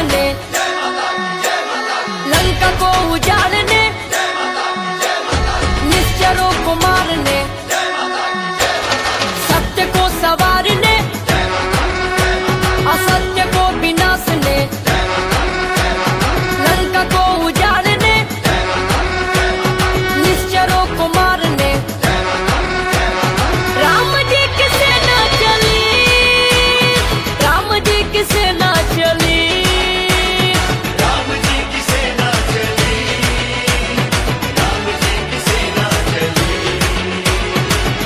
ने, लंका को उजाड़ने, निश्चरों को मारने, सत्य को संवारने, असत्य को विनाशने, लंका को उजाड़ने, निश्चरों को मारने। राम जी की सेना चली, राम जी की सेना चली, राम जी की सेना चली, राम जी की सेना चली।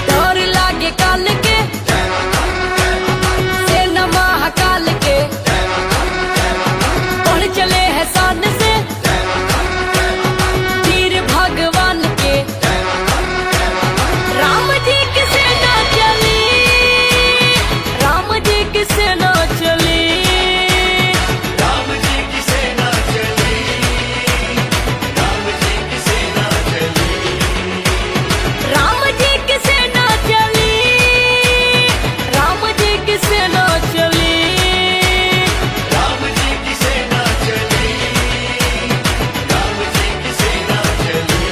डर लागे काल के, सेना महाकाल के, बढ़ चले हैं शान से, वीर भगवान के। राम जी की सेना चली, राम जी की सेना चली, राम जी की सेना चली, राम जी की सेना चली। राम जी की सेना चली, राम जी की सेना चली, राम जी की सेना चली, राम जी की सेना चली।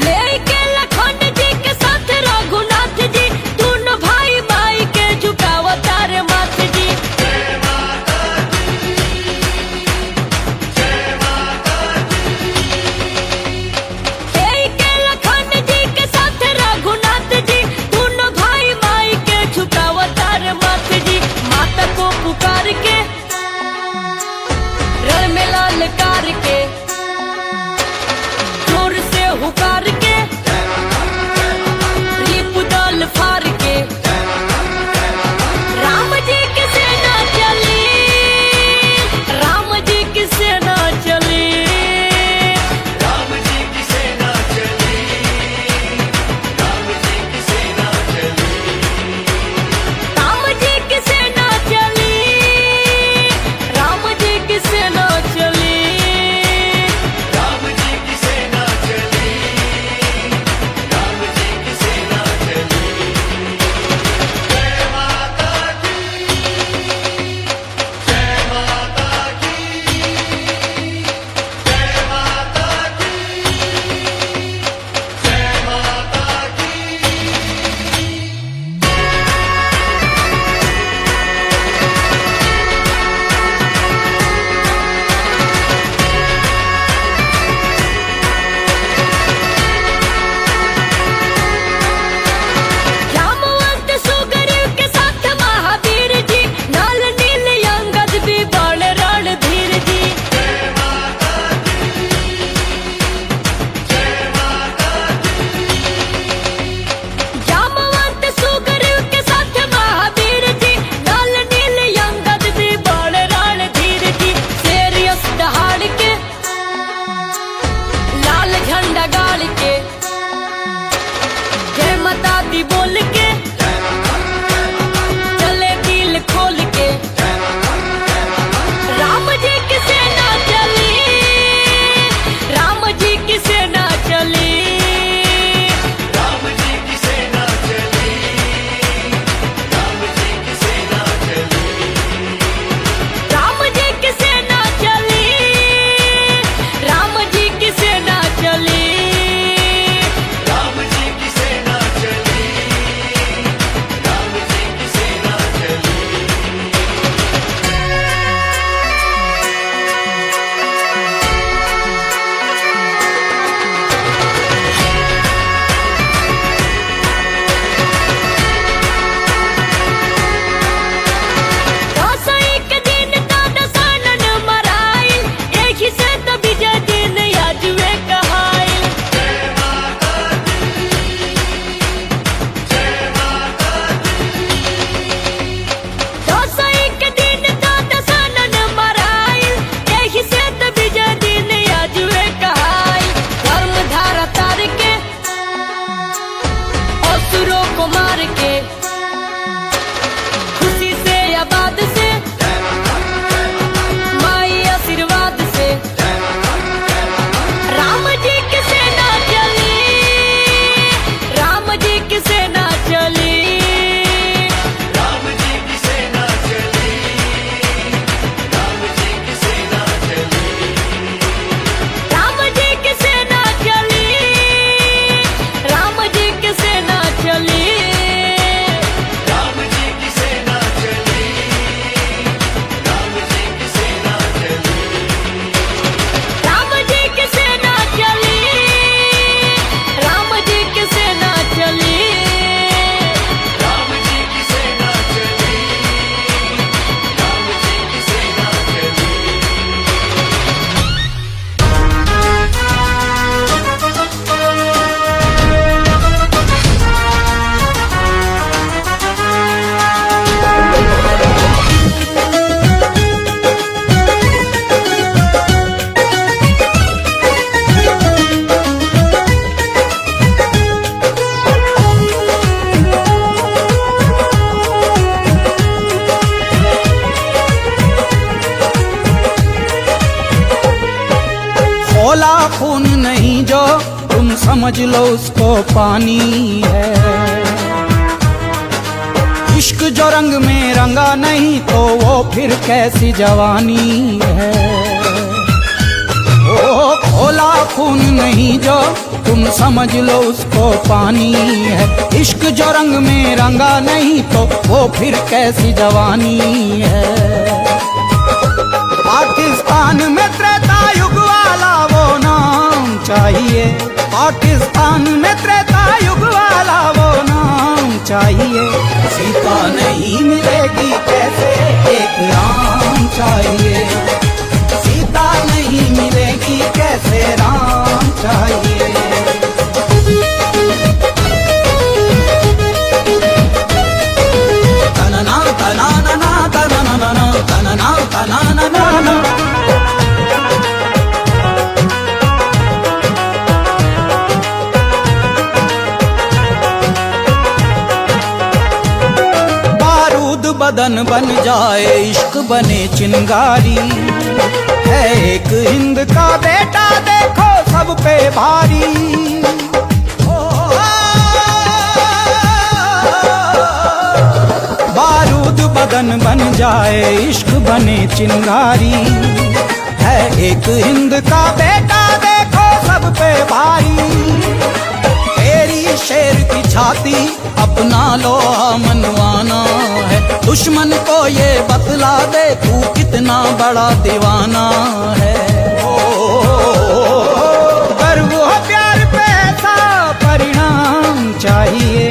लेके लखन जी के साथ रघुनाथ जी, दोनों भाई भाई के झुकाव तार माथ जी। जय माता दी, जय माता दी। लेके लखन जी के साथ रघुनाथ जी, दोनों भाई भाई के झुकाव तार माथ जी। माता को पुकार के, रण में ललकार के, जोर से हुकार के, रिपुदल फार के। राम जी की सेना चली, राम जी की सेना चली, राम जी की सेना चली, राम जी की सेना चली। राम जी की सेना चली, राम जी की सेना चली, राम जी की सेना चली, राम जी की सेना चली। जय माता दी, जय माता दी, जय माता दी, जय माता दी। जामवंत सुग्रीव के साथ महावीर जी, नल नील अंगद भी बड़ रणधीर जी। जय माता दी, जय माता दी। जामवंत सुग्रीव के साथ महावीर जी, नल नील अंगद भी बड़ रणधीर जी। शेर यश दहाड़ के, लाल झंडा गाड़ के, जय माता दी बोल के, चले दिल खोल के। राम जी की सेना चली, राम जी की सेना चली, राम जी की सेना चली, राम जी की सेना चली। राम जी की सेना चली, राम जी की सेना चली, राम जी की सेना चली, खोला खून नहीं जो तुम समझ लो उसको पानी है। इश्क जो रंग में रंगा नहीं तो वो फिर कैसी जवानी है। ओ खोला खून नहीं जो तुम समझ लो उसको पानी है। इश्क जो रंग में रंगा नहीं तो वो फिर कैसी जवानी है। पाकिस्तान में त्रेता युग वाला वो नाम चाहिए। पाकिस्तान में त्रेता युग वाला वो नाम चाहिए। सीता नहीं मिलेगी कैसे एक राम चाहिए। सीता नहीं मिलेगी कैसे राम चाहिए। तनना तनाना तनना तनना तनाना। बारूद बदन बन जाए इश्क बने चिंगारी है। एक हिंद का बेटा देखो सब पे भारी। बारूद बदन बन जाए इश्क बने चिंगारी है। एक हिंद का बेटा देखो सब पे भारी। तेरी शेर की छाती अपना लोहा मनवाना है। दुश्मन को ये बतला दे तू कितना बड़ा दीवाना है। गर्व हो प्यार पे ऐसा परिणाम चाहिए।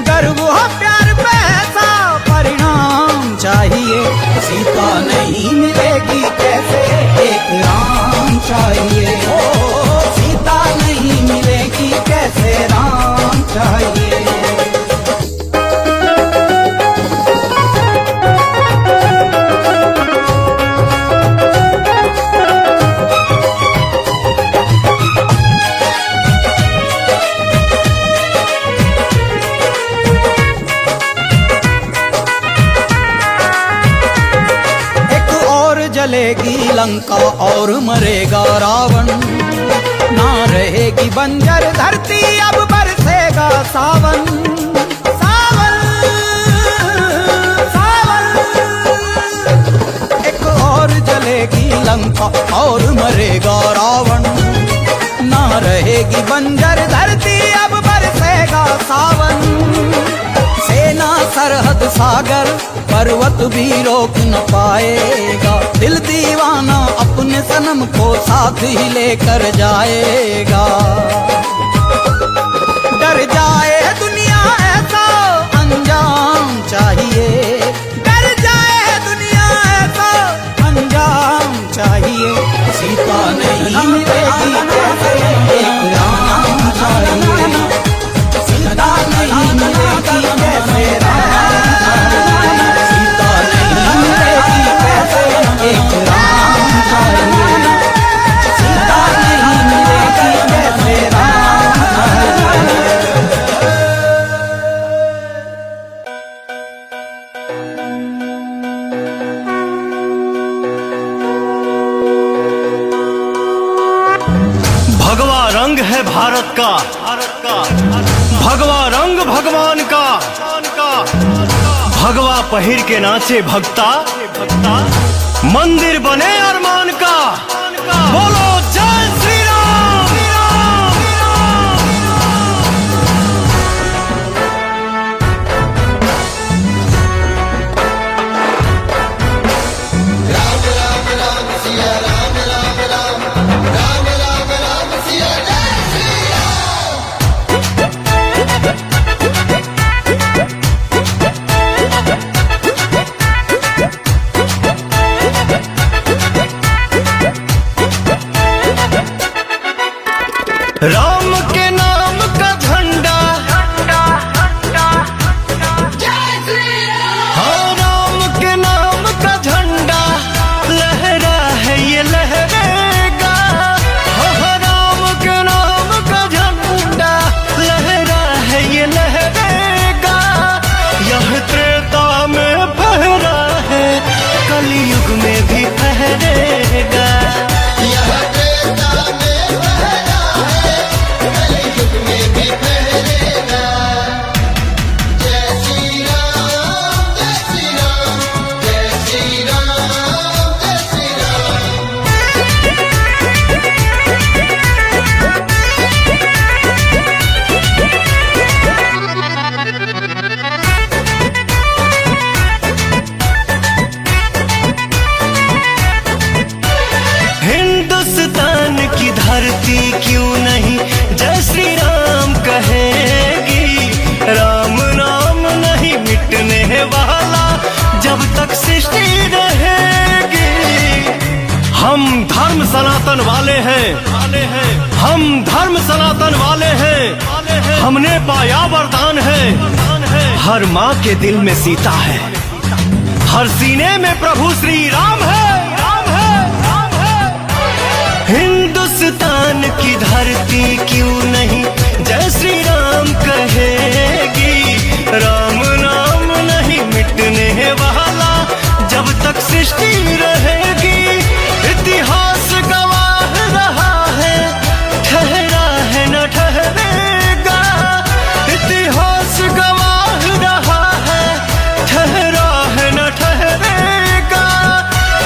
गर्व हो प्यार पे ऐसा परिणाम चाहिए। सीता नहीं मिलेगी कैसे एक राम चाहिए। सीता नहीं मिलेगी कैसे राम चाहिए। जलेगी लंका और मरेगा रावण। ना रहेगी बंजर धरती अब बरसेगा सावन। सावन सावन। एक और जलेगी लंका और मरेगा रावण। ना रहेगी बंजर धरती अब बरसेगा सावन। सेना सरहद सागर पर्वत भी रोक न पाएगा। दिल दीवाना अपने सनम को साथ ही लेकर जाएगा। डर जाए दुनिया ऐसा अंजाम चाहिए। डर जाए दुनिया ऐसा अंजाम चाहिए। सीता नहीं मिलेगी कैसे एक राम चाहिए। सीता नहीं मिलेगी कैसे राम चाहिए। सीता नहीं मिलेगी कैसे एक राम चाहिए। सीता नहीं मिलेगी कैसे राम चाहिए। भगवा रंग है भारत का। भगवा रंग भगवान का। भगवा पहिर के नाचे भक्ता। मंदिर बने अरमान का। बोलो जय श्री राम। राम के नाम का झंडा। हाँ राम के नाम का झंडा लहरा है ये लहरेगा। हाँ राम के नाम का झंडा लहरा है ये लहरेगा। यह त्रेता में फहरा है कलयुग में भी फहरेगा। यह त्रेता हैं हम धर्म सनातन वाले हैं, हमने पाया वरदान है। हर माँ के दिल में सीता है, हर सीने में प्रभु श्री राम है। हिंदुस्तान की धरती क्यों नहीं जय श्री राम कहेगी, राम नाम नहीं मिटने वाला जब तक सृष्टि रहेगी। इतिहास गवाह रहा है, ठहरा है न ठहरेगा। इतिहास गवाह रहा है, ठहरा है न ठहरेगा।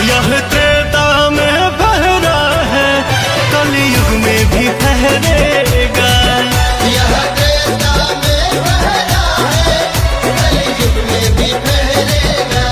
यह त्रेता में फहरा है, कलयुग में भी फहरेगा। यह त्रेता में बहरा है, कलयुग में भी फहरेगा।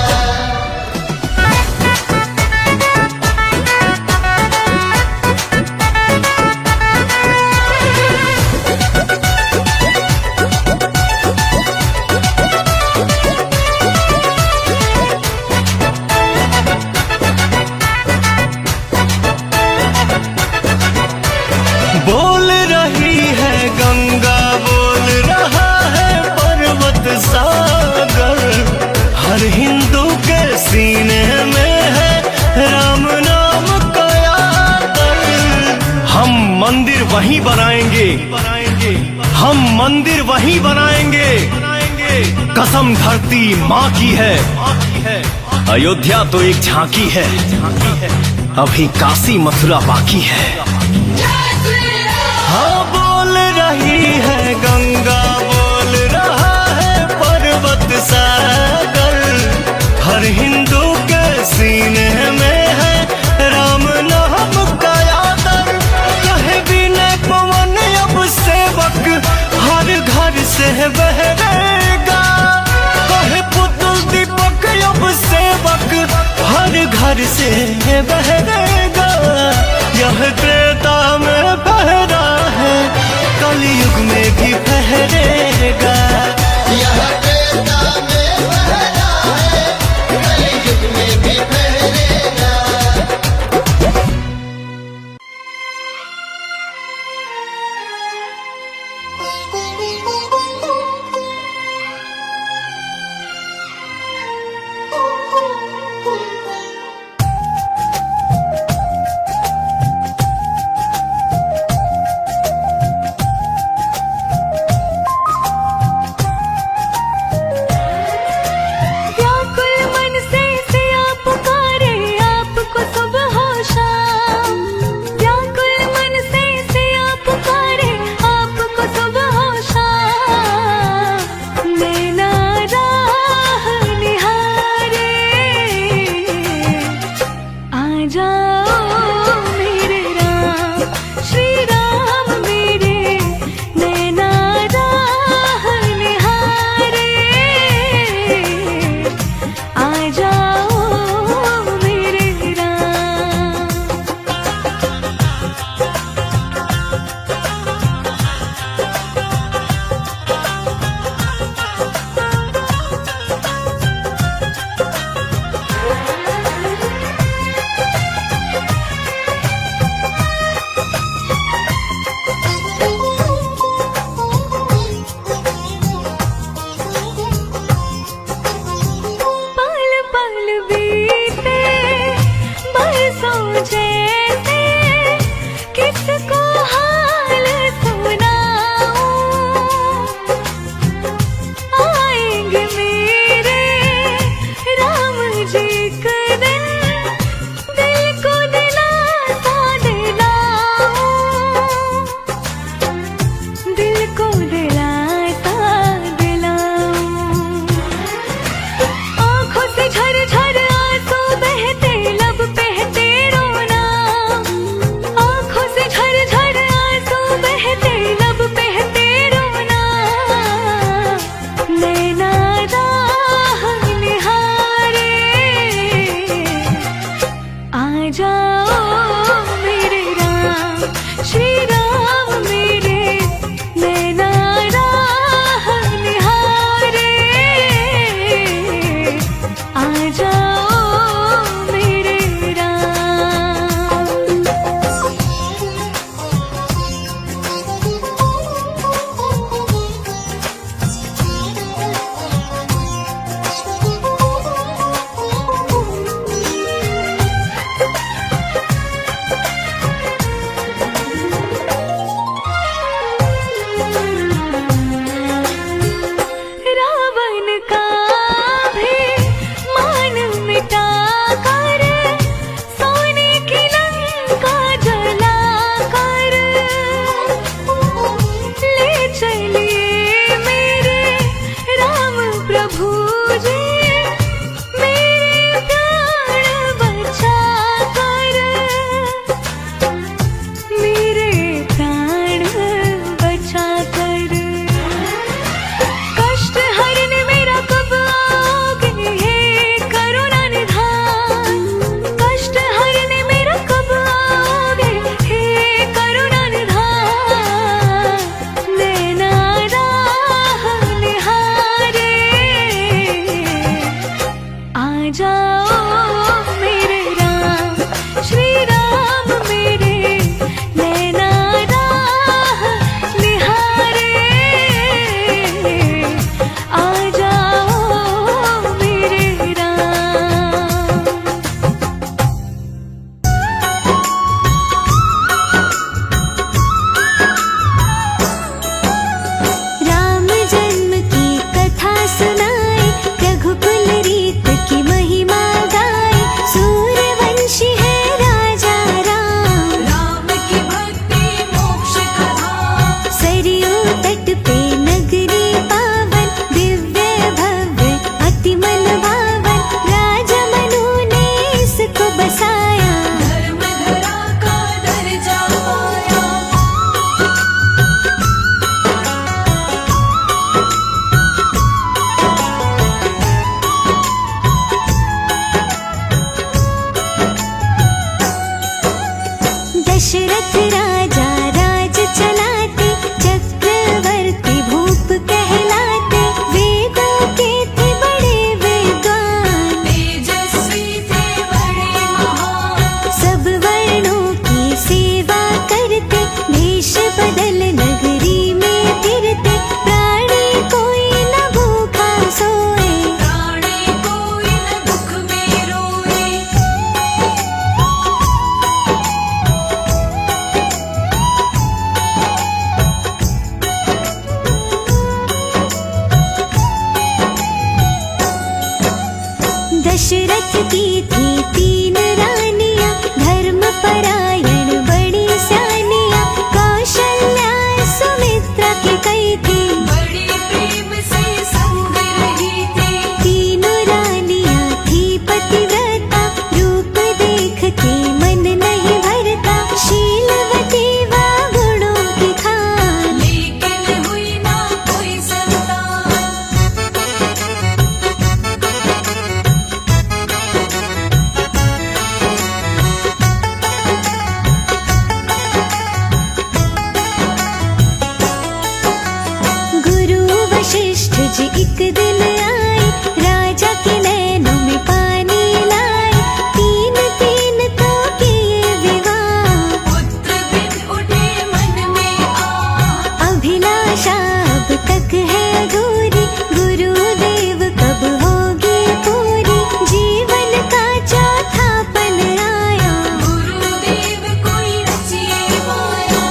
बोल रही है गंगा, बोल रहा है पर्वत सागर। हर हिंदू के सीने में है राम नाम का आदर। हम मंदिर वहीं बनाएंगे, हम मंदिर वहीं बनाएंगे। कसम धरती माँ की है, अयोध्या तो एक झांकी है, अभी काशी मथुरा बाकी है। हाँ बोल रही है गंगा, बोल रहा है पर्वत सागर। हर हिंदू के सीने में है राम नाम का आदर। कहे विनय पवन अब सेवक हर घर से बहरेगा। कहे पुतुल दीपक अब सेवक हर घर से बहरेगा। यह त्रेता में फहरा है, कलयुग में भी फहरेगा। यह त्रेता में बहरा है, कलयुग में भी फहरेगा। की थी तीन रानियां, धर्म परायण बड़ी सानियां। कौशल्या सुमित्रा की कई थी, बड़ी प्रेम से संग रही थी। तीनों रानियां थी पतिव्रता, रूप देख के मन नहीं भरता। शीलवती व गुणों की खान, लेकिन हुई ना कोई संतान। गुरु वशिष्ठ जी एक दिन आए, राजा के नैनों में पानी लाए। तीन तीन तो किए विवाह, पुत्र बिन उठे मन में आ। अभिलाषा अब तक है अधूरी, गुरुदेव कब होगी पूरी। जीवन का चौथा पल आया, गुरुदेव कोई रचिए माया।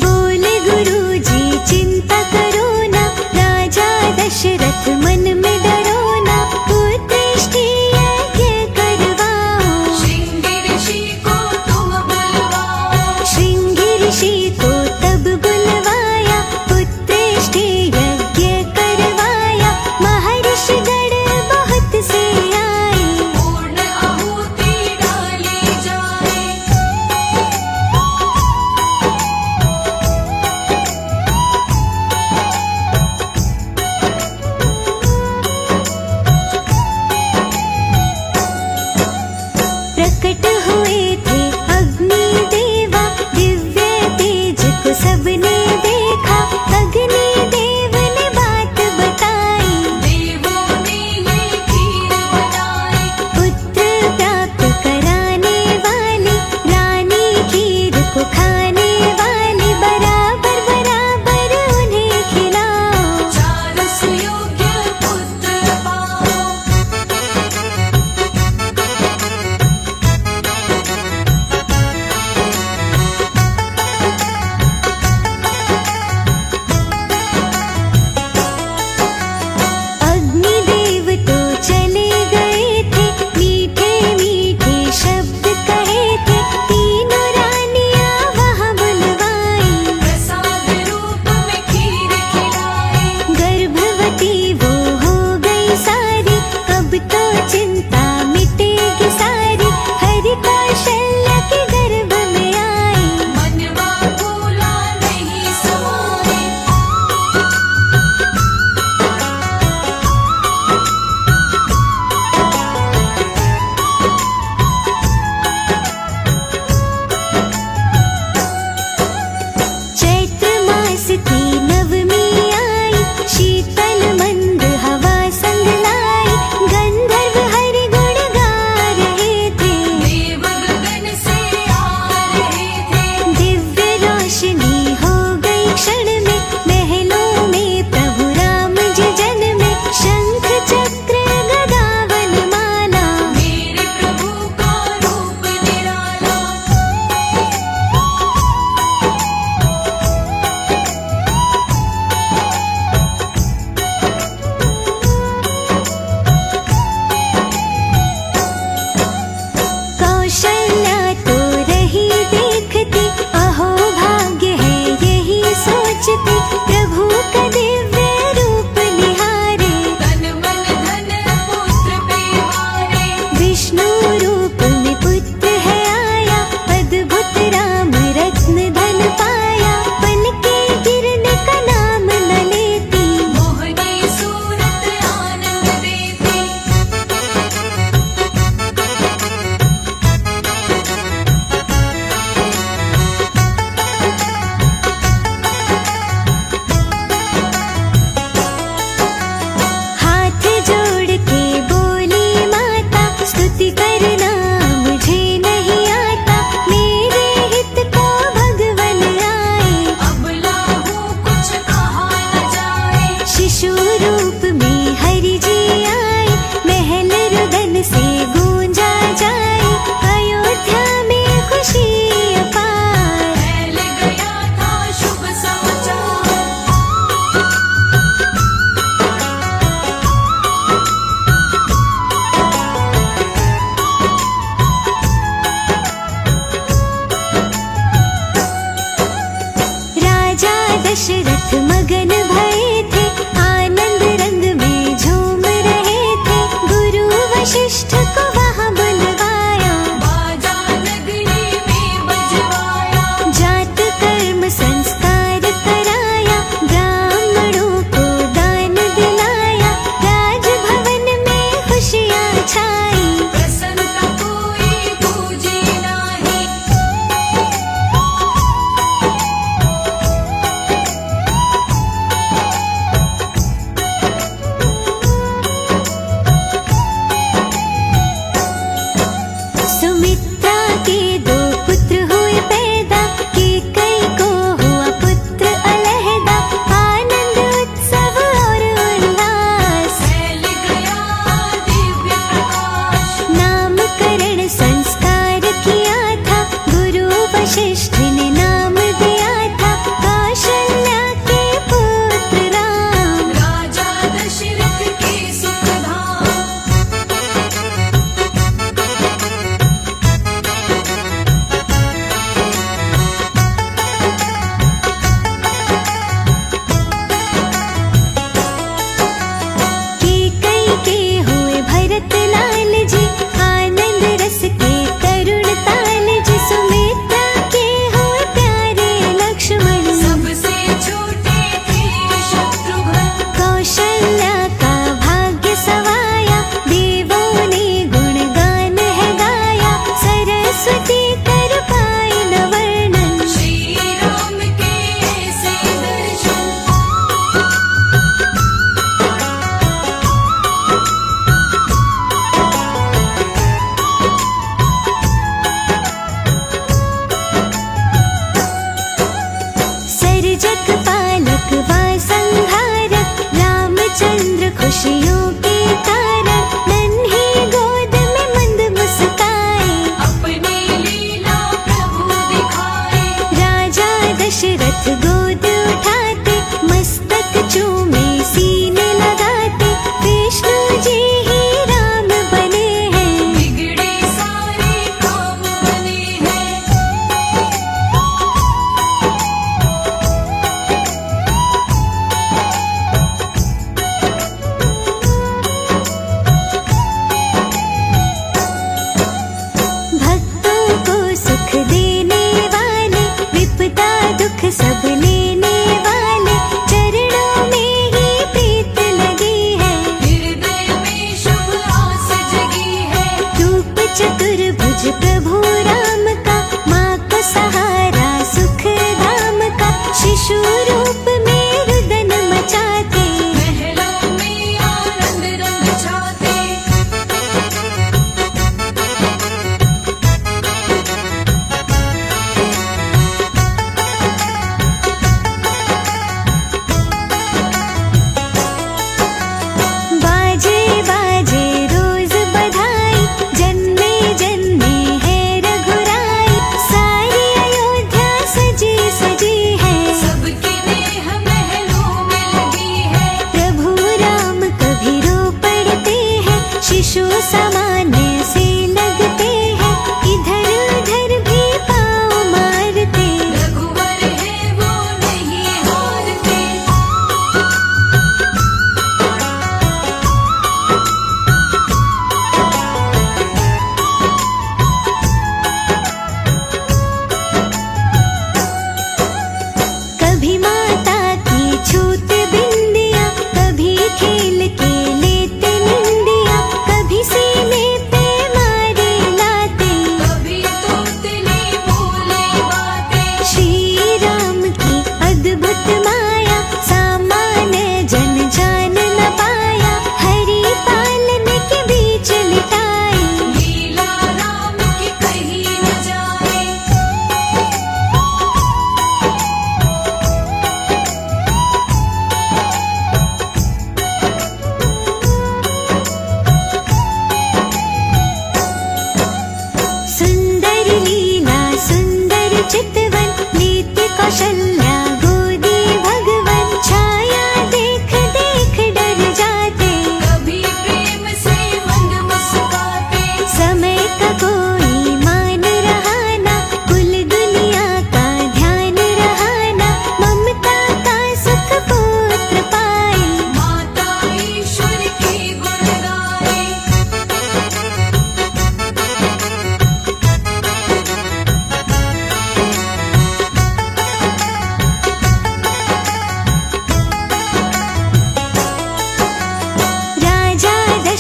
बोले गुरु जी चिंता करो ना, राजा दशरथ मन में डरो ना। उत्तिष्ठिए यज्ञ करवाओ, श्रृंगी ऋषि को तुम बुलवाओ। श्रृंगी ऋषि को तब बुलवाया, उत्तिष्ठिए यज्ञ करवाया। महर्षि गण बहुत से आए, पूर्ण आहुति डाली जाए। प्रकट हुए थे अग्नि देवा, दिव्य तेज को सबने देखा। अग्नि देव ने बात बताई, देवों ने ये खीर बनाई। पुत्र प्राप्त कराने वाली, रानी खीर को खाने वाली। बराबर बराबर उन्हें खिलाओ, चार सुयोग्य पुत्र पाओ। अग्निदेव तो चले गए थे, मीठे मीठे शब्द कहे थे। तीनों रानियां वहां बुलवाई, प्रसाद रूप में खीर खिलाई। गर्भवती वो हो गई सारी, अब तो चिंता मिटेगी सारी। हरि कौशल्या के गर्भ में आई, मनवा भूला नहीं समाए। चैत्र मास की नवमी आई, शीतल मंद हवा संग लाई। गंधर्व हरि गुण गा रहे थे, देव गगन से आ रहे थे। दिव्य रोशनी हो गई क्षण में, महलों में प्रभु राम जी जन्मे। शंख चक्र गदा वनमाला, मेरे प्रभु का रूप निराला। कौशल्या तो रही देखती, अहो भाग्य है यही सोचती। प्रभु का दिव्य रूप निहारे, तन मन धन पुत्र पे हारे। विष्णु रूप में पुत्र है आया। अद्भुत राम रत्न धन पाया, पल के गिरने का नाम न लेती। मोहनी सूरत आनंद देती। मगन भये थे, आनंद रंग में झूम रहे थे। गुरु वशिष्ठ को वहाँ बुलवाया, बाजा नगरी में बजवाया। जात कर्म संस्कार कराया, ब्राह्मणों को दान दिलाया। राजभवन में खुशियाँ छाई, प्रसन्नता कोई पूजी नाही।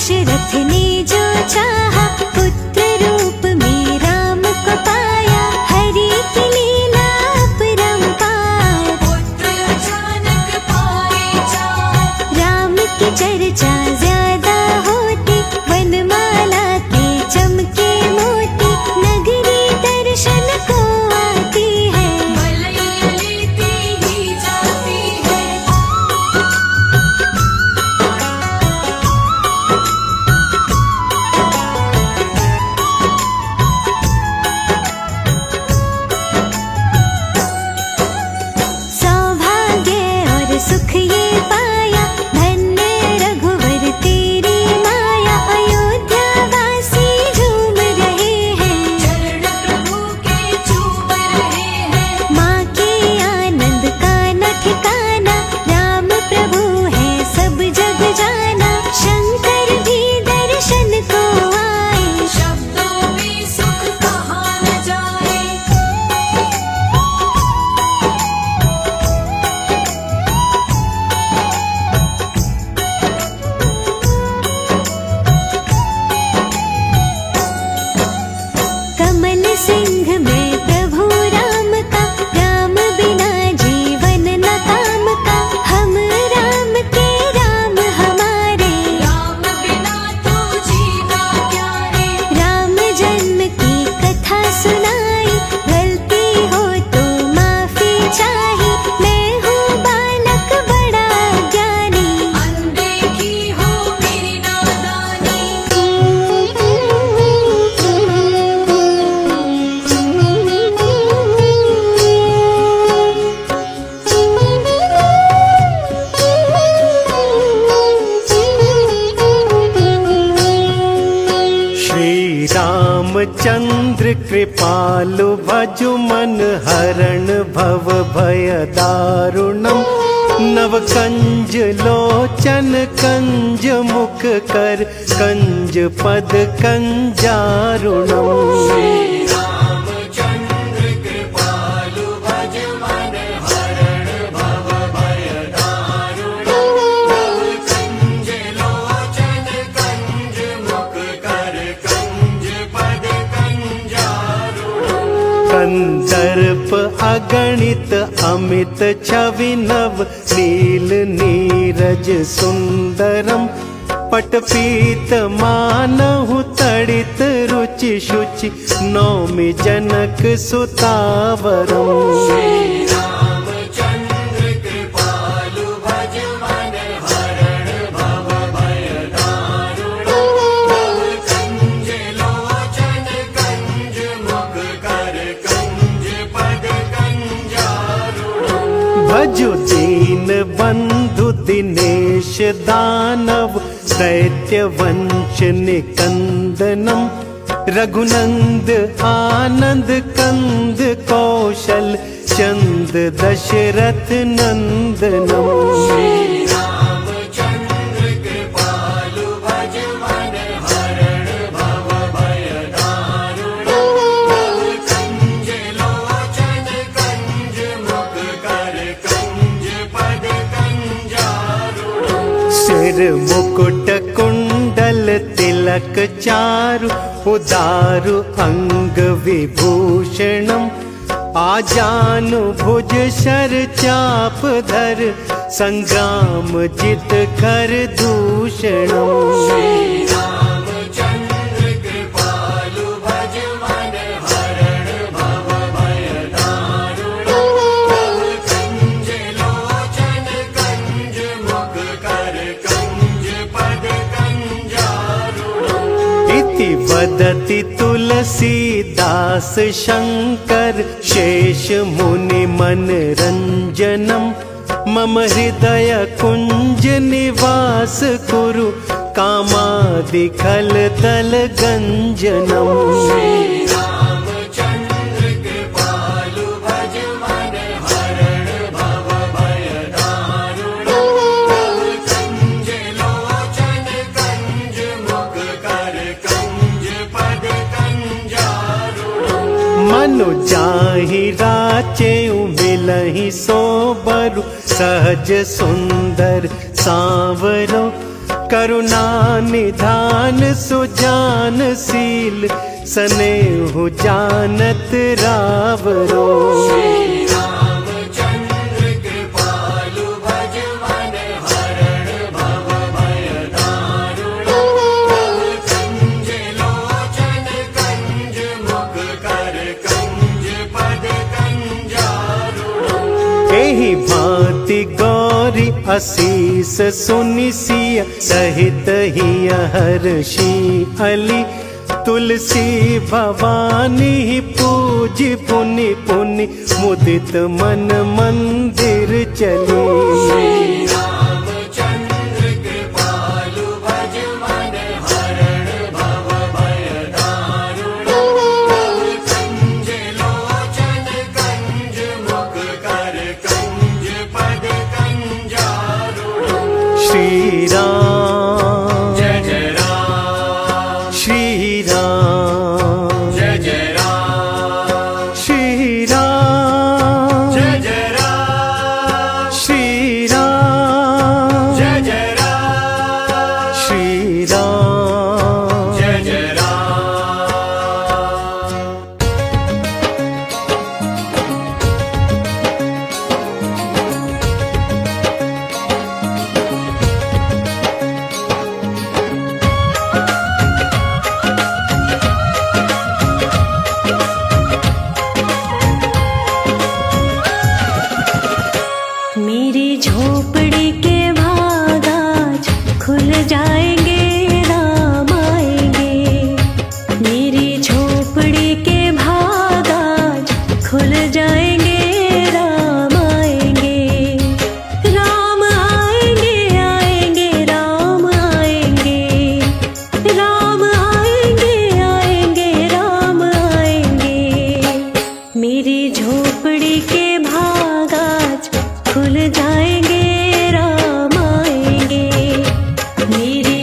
दशरथ ने जो चाहा, पुत्र रूप में राम को पाया। हरि की लीला अपरंपार, पुत्र अचानक पाए चार। राम की चर्चा ज्यादा होती, वनमाला के चमके मोती। नगरी दर्शन को आती है, मलई लेती ही जाती है। सौभाग्य और सुख ये पाया, धन्य रघुवर तेरी माया। अयोध्या वासी झूम रहे हैं, चरण प्रभु के चूम रहे हैं। माँ के आनंद का न ठिकाना। राम प्रभु है सब जग जाना, शंकर भी दर्शन को आए। शब्दों में सुख कहा न जाए। कमल सिंह में प्रभु राम का, राम बिना जीवन न काम का। हम राम के राम हमारे, राम बिना तो जीना प्यारे। राम जन्म की कथा सुनाई। गलती हो तो माफी चाही, मैं हूँ बालक बड़ा ज्ञानी। अनदेखी हो मेरी नादानी। श्री रामचंद्र कृपालु भजु मन हरण भव भय दारुणम। नव कंज लोचन कंज मुख कर, कंज पद कंजारुणम। कंदर्प अगणित अमित छवि नव, नील नीरज सुंदरम। पटपीत मानहु तड़ित रुचि शुचि, नौमि जनक सुतावरम। भजु दीन बंधु दिनेश दानव, दैत्य वंश निकंदनम। रघुनंद आनंद कंद कौशल, चंद दशरथ नंदनम। सिर मुकुट कुंडल तिलक चारु, उदारु अंग विभूषणम। आजानु भुज शर चाप धर, संग्राम जित कर दूषणम। इति वदति तुलसीदास शंकर, शेष मुनि मनरंजनम। मम हृदय कुंज निवास कुरु, कामादि खल दल गंजनम। मनु जाहि राचे मिलहि सोबरु, सहज सुंदर सांवरो। करुणा निधान सुजानशील स्नेहु जानत रावरो। एहि भांति गौरी असीस सुनि सिय सहित ही हर्षि अली। तुलसी भवानी पूज पुनि पुनि मुदित मन मंदिर चली। श्री राम जय जय राम, श्री राम जय जय राम, श्री राम जय जय राम, श्री राम जय जय राम, श्री राम जय जय राम। मेरी झोपड़ी के भाग आज खुल जाएंगे, राम आएंगे। मेरी झोपड़ी के भाग आज खुल जाएंगे, राम आएंगे। राम आएंगे आएंगे राम आएंगे, राम आएंगे आएंगे राम आएंगे। मेरी झोपड़ी के भाग आज खुल जाएंगे, राम आएंगे। मेरी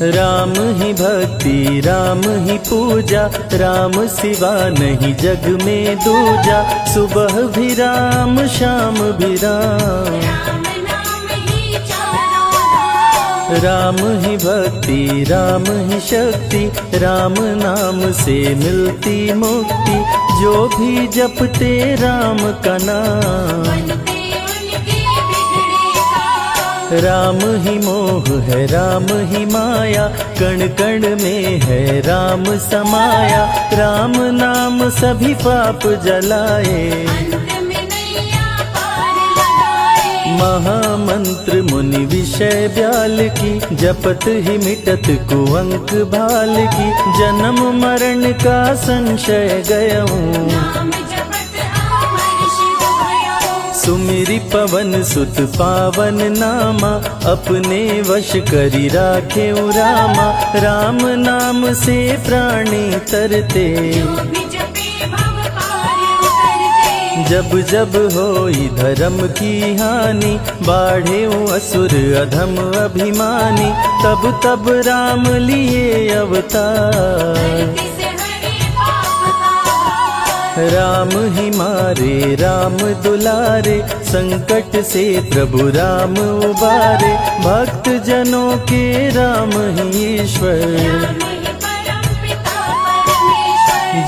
राम ही भक्ति राम ही पूजा, राम सिवा नहीं जग में दूजा। सुबह भी राम शाम भी राम, राम ही भक्ति राम ही शक्ति, राम नाम से मिलती मुक्ति। जो भी जपते राम का नाम, राम ही मोह है राम ही माया, कण कण में है राम समाया। राम नाम सभी पाप जलाए, महामंत्र मुनि विषय ब्याल की, जपत ही मिटत कुअंक भाल की। जन्म मरण का संशय गयऊं, सुमिरि पवन सुत पावन नामा। अपने वश करी राखे रामा, राम नाम से प्राणी तरते। जब जब होई धर्म की हानि, बाढ़े असुर अधम अभिमानी। तब तब राम लिए अवतार, राम ही मारे राम दुलारे। संकट से प्रभु राम उबारे, भक्त जनों के राम ही ईश्वर।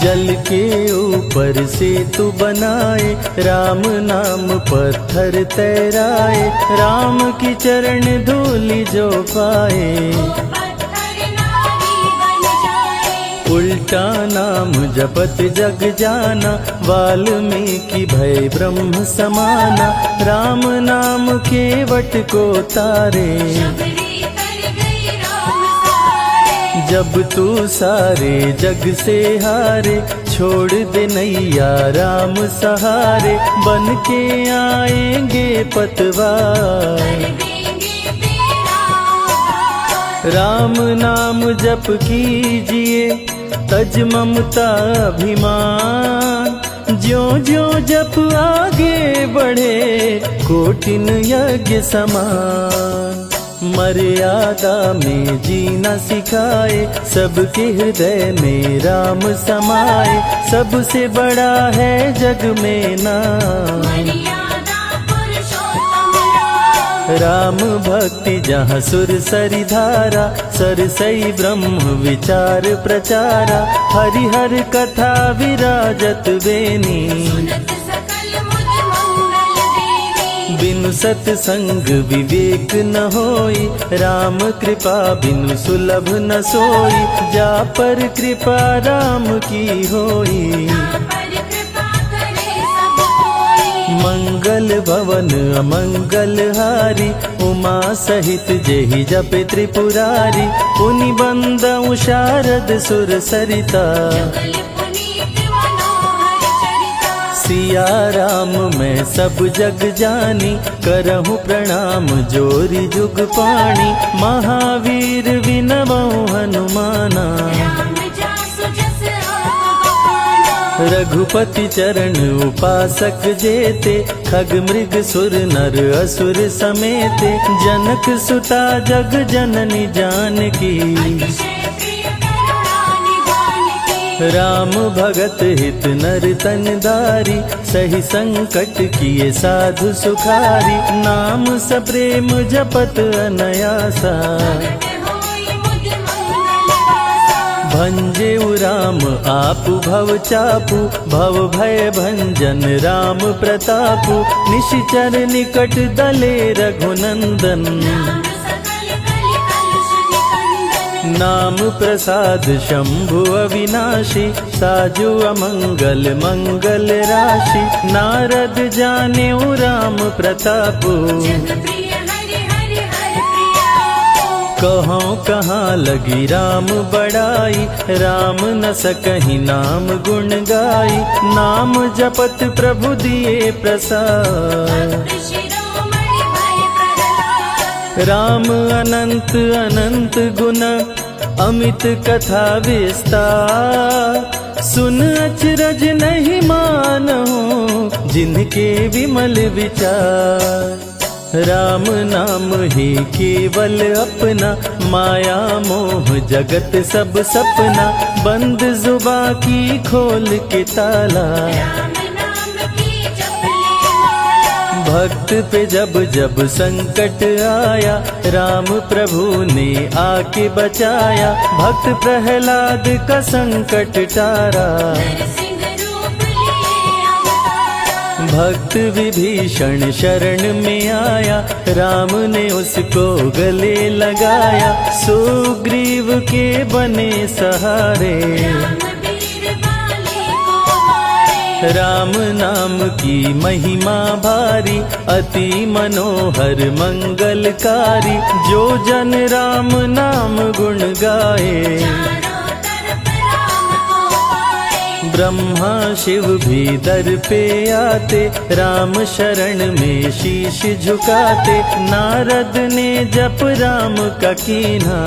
जल के ऊपर सेतु बनाए, राम नाम पत्थर तैराए। राम की चरण धूलि जो पाए, उल्टा नाम जपत जग जाना। वाल्मीकि भय ब्रह्म समाना, राम नाम के वट को तारे। जब तू सारे जग से हारे, छोड़ दे नैया राम सहारे। बन के आएंगे पतवार, राम नाम जप कीजिए तज ममता अभिमान। ज्यों ज्यों जप आगे बढ़े, कोटिन यज्ञ समान। मर्यादा में जीना सिखाए, सबके हृदय में राम समाए। सबसे बड़ा है जग में नाम, राम भक्ति जहाँ सुर सरि धारा। सरसई ब्रह्म विचार प्रचारा, हरिहर कथा विराजत बेनी। बिनु सत्संग विवेक न होई, राम कृपा बिनु सुलभ न सोई। जा पर कृपा राम की होई, मंगल भवन अमंगल हारी। उमा सहित जेहि जपे त्रिपुरारी, पुनि बंदउ शारद सुर सरिता। सिया राम मैं सब जग जानी, करहु प्रणाम जोरी जुग पाणी। महावीर विनवउ हनुमाना, रघुपति चरण उपासक जेते। खग मृग सुर नर असुर समेते, जनक सुता जग जननी जानकी। राम भगत हित नर तन दारी, सही संकट किए साधु सुखारी। नाम सप्रेम जपत अनयासा, भंजेउ राम आपु भव चापु। भव भय भंजन राम प्रतापु, निशिचर निकट दले रघुनंदन। नाम प्रसाद शंभु अविनाशी, साजु अमंगल मंगल राशि। नारद जानेउ राम प्रतापु, कहाँ कहाँ लगी राम बड़ाई। राम न सकहि नाम गुण गाई, नाम जपत प्रभु दिए प्रसाद। राम अनंत अनंत गुण, अमित कथा विस्तार। सुन अचरज नहीं मानहु, जिनके विमल विचार। राम नाम ही केवल अपना, माया मोह जगत सब सपना, बंद जुबा की खोल के ताला। भक्त पे जब जब संकट आया, राम प्रभु ने आके बचाया, भक्त प्रहलाद का संकट टारा। भक्त विभीषण शरण में आया, राम ने उसको गले लगाया, सुग्रीव के बने सहारे। राम नाम की महिमा भारी, अति मनोहर मंगलकारी, जो जन राम नाम गुण गाए। ब्रह्मा शिव भी दर पे आते, राम शरण में शीश झुकाते, नारद ने जप राम का कीन्हा।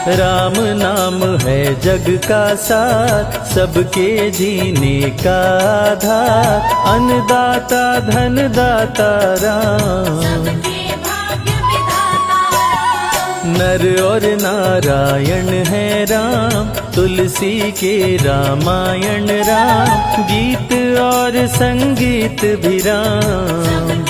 राम नाम है जग का साथ, सबके जीने का आधार, अन्नदाता धनदाता राम। नर और नारायण है राम, तुलसी के रामायण राम, गीत और संगीत भी राम।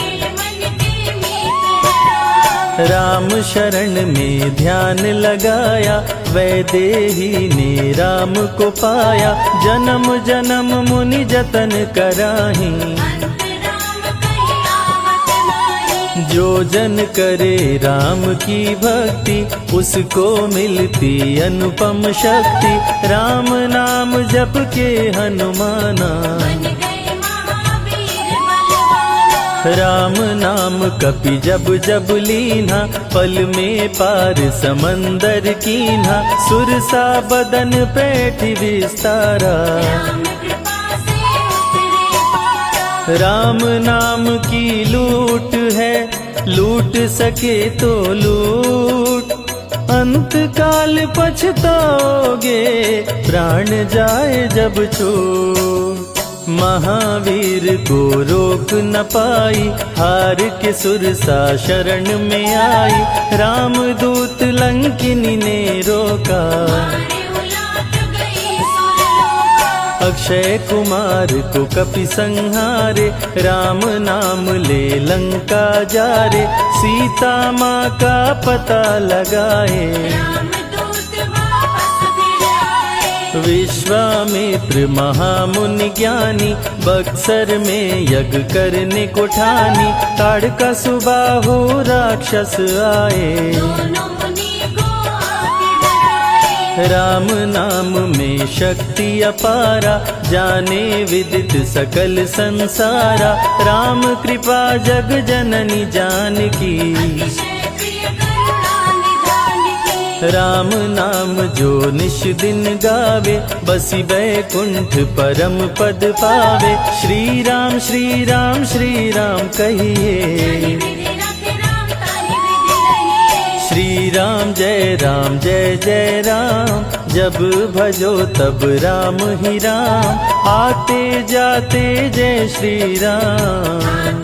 राम शरण में ध्यान लगाया, वैदेही ने राम को पाया, जन्म जन्म मुनि जतन कराही। जो जन करे राम की भक्ति, उसको मिलती अनुपम शक्ति, राम नाम जप के हनुमाना। राम नाम कपि जब जब लीन्हा, पल में पार समंदर कीन्हा, सुरसा बदन पैठ विस्तारा। राम नाम की लूट है, लूट सके तो लूट, अंत काल पछताओगे, प्राण जाए जब छूट। महावीर को रोक न पाई, हार के सुरसा शरण में आई, रामदूत लंकिनी ने रोका। अक्षय कुमार को कपि संहारे, राम नाम ले लंका जारे, सीता माँ का पता लगाए। विश्वामित्र महामुनि ज्ञानी, बक्सर में यज्ञ करने को ठानी, ताड़का सुबाहु राक्षस आए। राम नाम में शक्ति अपारा, जाने विदित सकल संसारा, राम कृपा जग जननी जानकी। राम नाम जो निश दिन गावे, बसी बैकुंठ परम पद पावे, श्री राम श्री राम श्री राम कहिए। श्री राम जय जय राम, जब भजो तब राम ही राम, आते जाते जय श्री राम।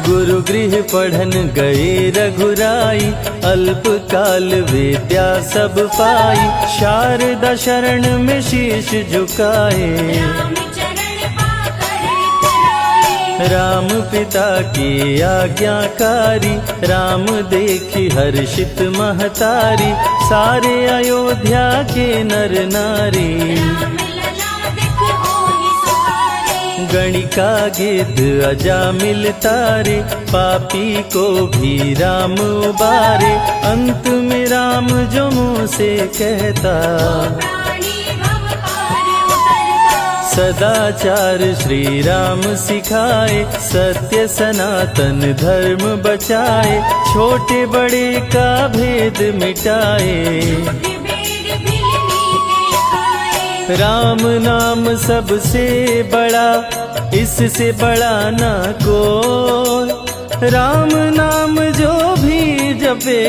गुरु गृह पढ़न गए रघुराई, अल्प काल विद्या सब पाई, शारदा शरण में शीश झुकाए। राम पिता की आज्ञाकारी, राम देखी हर्षित महतारी, सारे अयोध्या के नर नारी। गणिका गिद्ध अजामिल तारे, पापी को भी राम उबारे, अंत में राम जो मुँह से कहता। सदाचार श्री राम सिखाए, सत्य सनातन धर्म बचाए, छोटे बड़े का भेद मिटाए। राम नाम सबसे बड़ा, इससे बड़ा ना कोई। राम नाम जो भी जपे,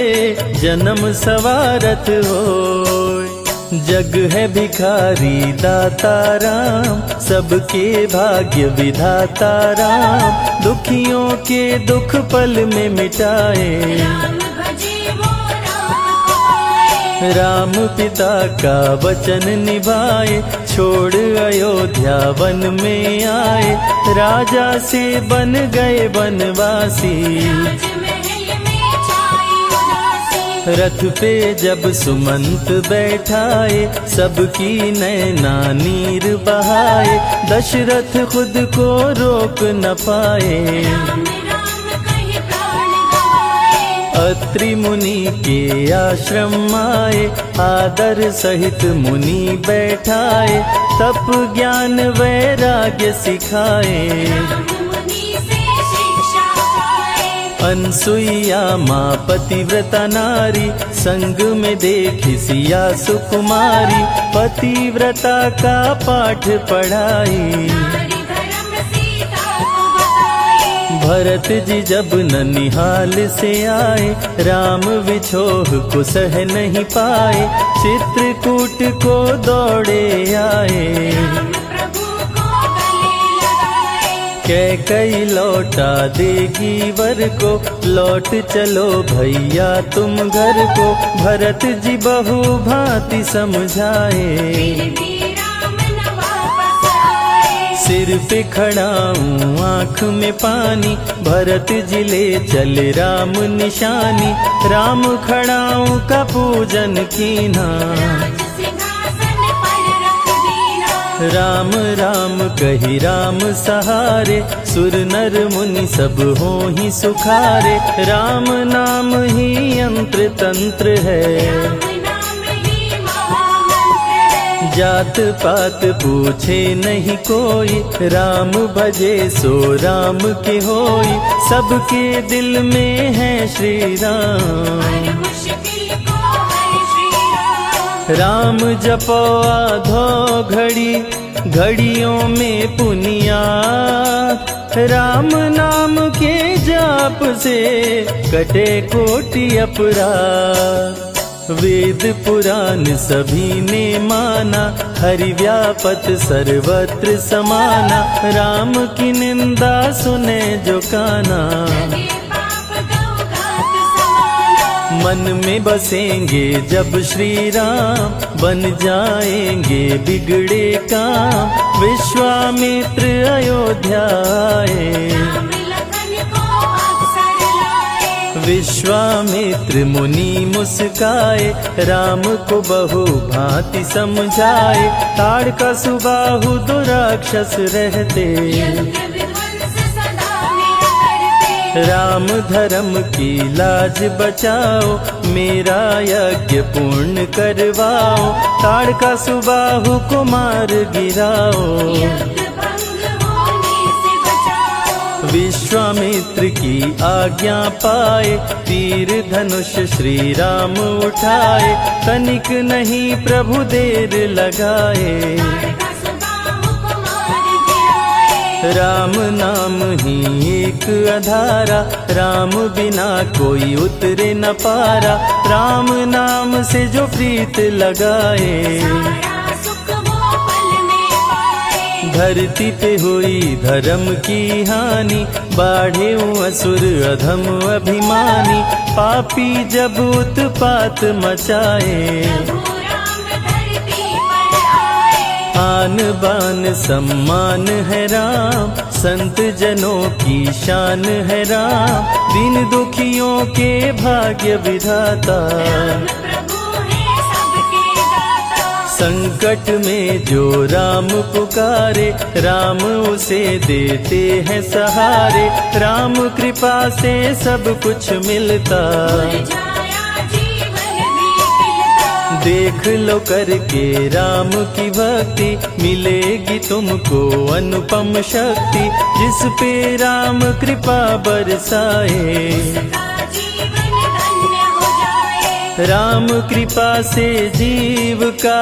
जन्म सवारत होय। जग है भिखारी दाता राम, सबके भाग्य विधाता राम, दुखियों के दुख पल में मिटाए। राम भजे वो राम को पाए। राम पिता का वचन निभाए, छोड़ अयोध्या वन में आए, राजा से बन गए वनवासी। राजमहल में छाई उदासी। रथ पे जब सुमंत बैठाए, सबकी नैना नीर बहाए, दशरथ खुद को रोक न पाए। राम राम कहि प्राण गवाए। अत्रि मुनि के आश्रम आए, आदर सहित मुनि बैठाए, तप ज्ञान वैराग्य सिखाए। राम मुनि से शिक्षा पाए। अनसुईया माँ पतिव्रता नारी, संग में देखी सिया सुकुमारी, पतिव्रता का पाठ पढ़ाई। नारी धर्म सीता को बताए। भरत जी जब ननिहाल से आए, राम विछोह को सह नहीं पाए, चित्रकूट को दौड़े आए। राम प्रभु को गले लगाए। कैकई लौटा देगी वर को, लौट चलो भैया तुम घर को, भरत जी बहु भांति समझाए। फिर भी राम न वापस आए। सिर पे खड़ाऊं आँख में पानी, भरत जी ले चले राम निशानी, राम खड़ाऊं का पूजन कीना। राज सिंहासन पर रख दीना। राम राम कही राम सहारे, सुर नर मुनि सब हो ही सुखारे, राम नाम ही यंत्र तंत्र है। राम नाम ही महामंत्र है। जात पात पूछे नहीं कोई, राम भजे सो राम के होई, सबके दिल में है श्री राम। हर मुश्किल को हर श्री राम। राम जपो आधो घड़ी, घड़ियों में पुनियात, राम नाम के जाप से कटे कोटि अपराध। वेद पुराण सभी ने माना, हरि व्यापत सर्वत्र समाना, राम की निंदा सुने जो काना। लगे पाप गौ घात समाना। मन में बसेंगे जब श्री राम, बन जाएंगे बिगड़े काम, विश्वामित्र अयोध्या आए। राम लखन को अवसर लाए। विश्वामित्र मुनि मुस्काए, राम को बहु भांति समझाए, ताड़का सुबाहु दो राक्षस रहते। यज्ञ विध्वंस सदा मेरा करते। राम धर्म की लाज बचाओ, मेरा यज्ञ पूर्ण करवाओ, ताड़का सुबाहु को मार गिराओ। यज्ञ भंग होने से बचाओ। विश्वामित्र की आज्ञा पाए, तीर धनुष श्री राम उठाए, तनिक नहीं प्रभु देर लगाए। ताड़का सुबाहु को मार गिराए। राम नाम ही एक आधारा, राम बिना कोई उतरे न पारा, राम नाम से जो प्रीत लगाए। सारा सुख वो पल में पाए। धरती पे हुई धर्म की हानि, बाढ़े असुर अधम अभिमानी, पापी जब उत्पात मचाए। प्रभु राम धरती पर आए। आन बान सम्मान है राम, संत जनों की शान है राम, दीन दुखियों के भाग्य विधाता। राम प्रभु है सबके दाता। संकट में जो राम पुकारे, राम उसे देते हैं सहारे, राम कृपा से सब कुछ मिलता। मुरझाया जीवन भी खिलता। देख लो करके राम की भक्ति, मिलेगी तुमको अनुपम शक्ति, जिस पे राम कृपा बरसाए। उसका जीवन धन्य हो जाए। राम कृपा से जीव का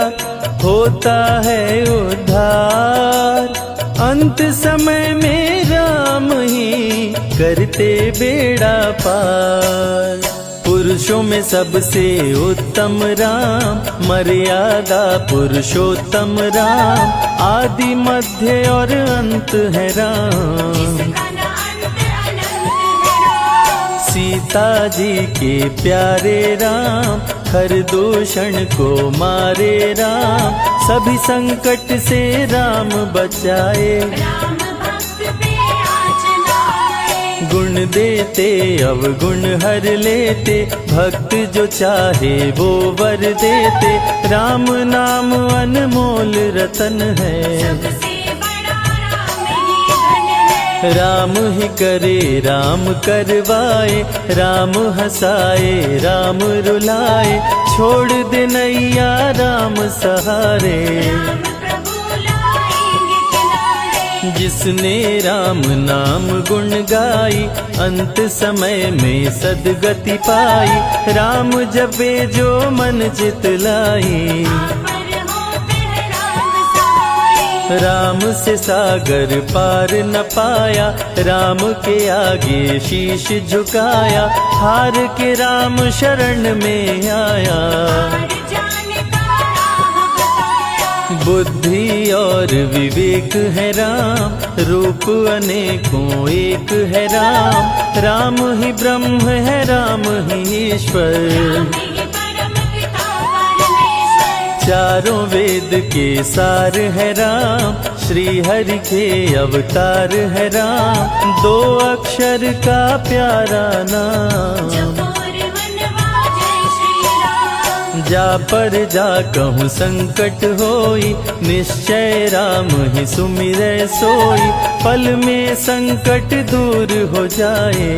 होता है उद्धार, अंत समय में राम ही करते बेड़ा पार। पुरुषों में सबसे उत्तम राम, मर्यादा पुरुषोत्तम राम, आदि मध्य और अंत है राम। सीता जी के प्यारे राम, हर दूषण को मारे राम, सभी संकट से राम बचाए। गुण देते अवगुण हर लेते, भक्त जो चाहे वो वर देते, राम नाम अनमोल रतन है। राम ही करे राम करवाए, राम हंसाए राम रुलाए, छोड़ दे नैया राम सहारे। जिसने राम नाम गुण गाई, अंत समय में सदगति पाई, राम जपे जो मन चित लाई। राम से सागर पार न पाया, राम के आगे शीश झुकाया, हार के राम शरण में आया। बुद्धि और विवेक है राम, रूप अनेकों एक है राम, राम ही ब्रह्म है राम ही ईश्वर। चारों वेद के सार है राम, श्री हरि के अवतार है राम, दो अक्षर का प्यारा नाम। जा पर जा कहूँ संकट होई, निश्चय राम ही सुमिरै सोई, पल में संकट दूर हो जाए।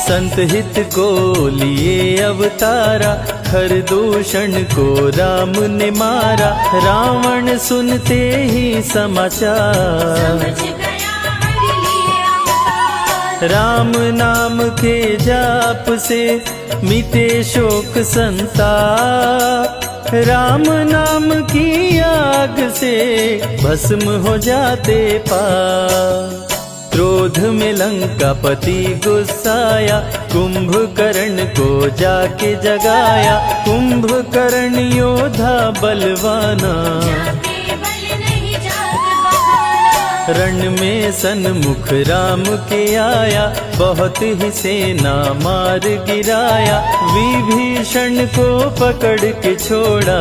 संत हित को लिए अवतारा, हर दूषण को राम ने मारा, रावण सुनते ही समाचार। राम नाम के जाप से मिटे शोक संताप, राम नाम की आग से भस्म हो जाते पाप। क्रोध में लंकापति गुस्साया, कुंभकर्ण को जाके जगाया, कुंभकर्ण योद्धा बलवाना। रण में सन्मुख राम के आया, बहुत ही सेना मार गिराया, विभीषण को पकड़ के छोड़ा।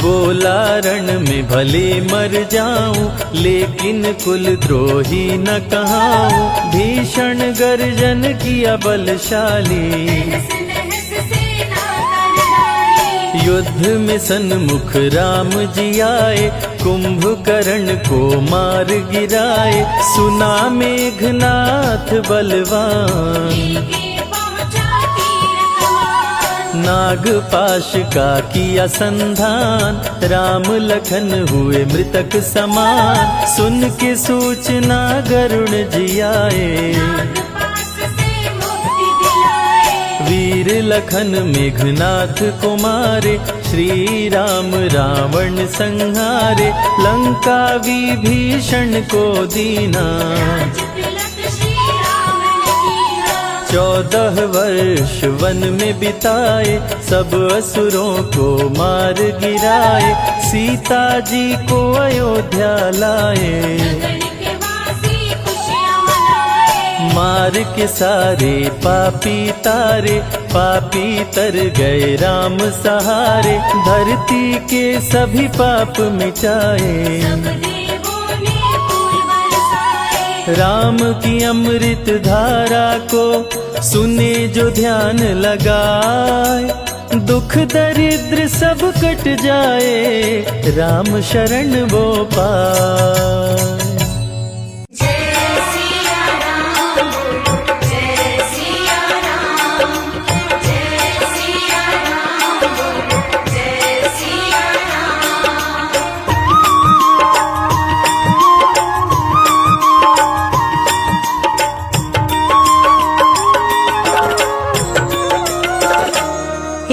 बोला रण में भले मर जाऊं, लेकिन कुल द्रोही न कहाऊं, भीषण गर्जन किया बलशाली। युद्ध में सन्मुख राम जी आए, कुंभकर्ण को मार गिराए, सुना मेघनाथ बलवान। नागपाश का किया संधान, राम लखन हुए मृतक समान, सुन के सूचना गरुण जी आए। वीर लखन मेघनाथ को मारे, श्री राम रावण संहारे, लंका विभीषण को दीना। 14 वर्ष वन में बिताए, सब असुरों को मार गिराए, सीता जी को अयोध्या लाए। मार के सारे पापी तारे, पापी तर गए राम सहारे, धरती के सभी पाप मिटाए। राम की अमृत धारा को सुने जो ध्यान लगाए, दुख दरिद्र सब कट जाए, राम शरण वो पाए।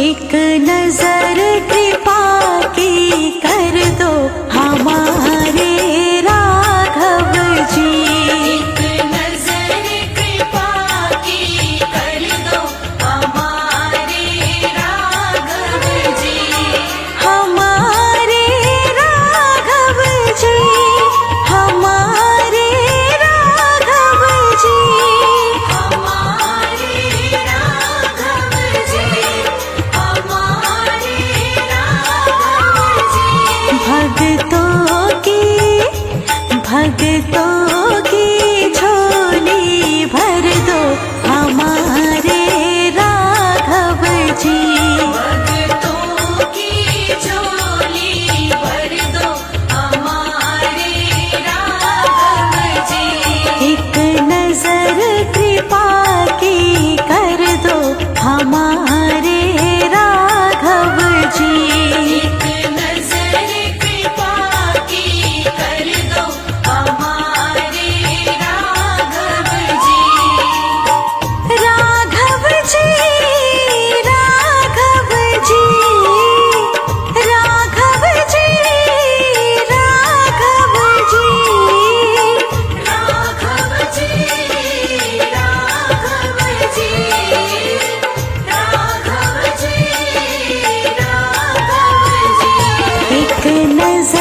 एक नजर कृपा की कर दो हमारे राघव जी। नजर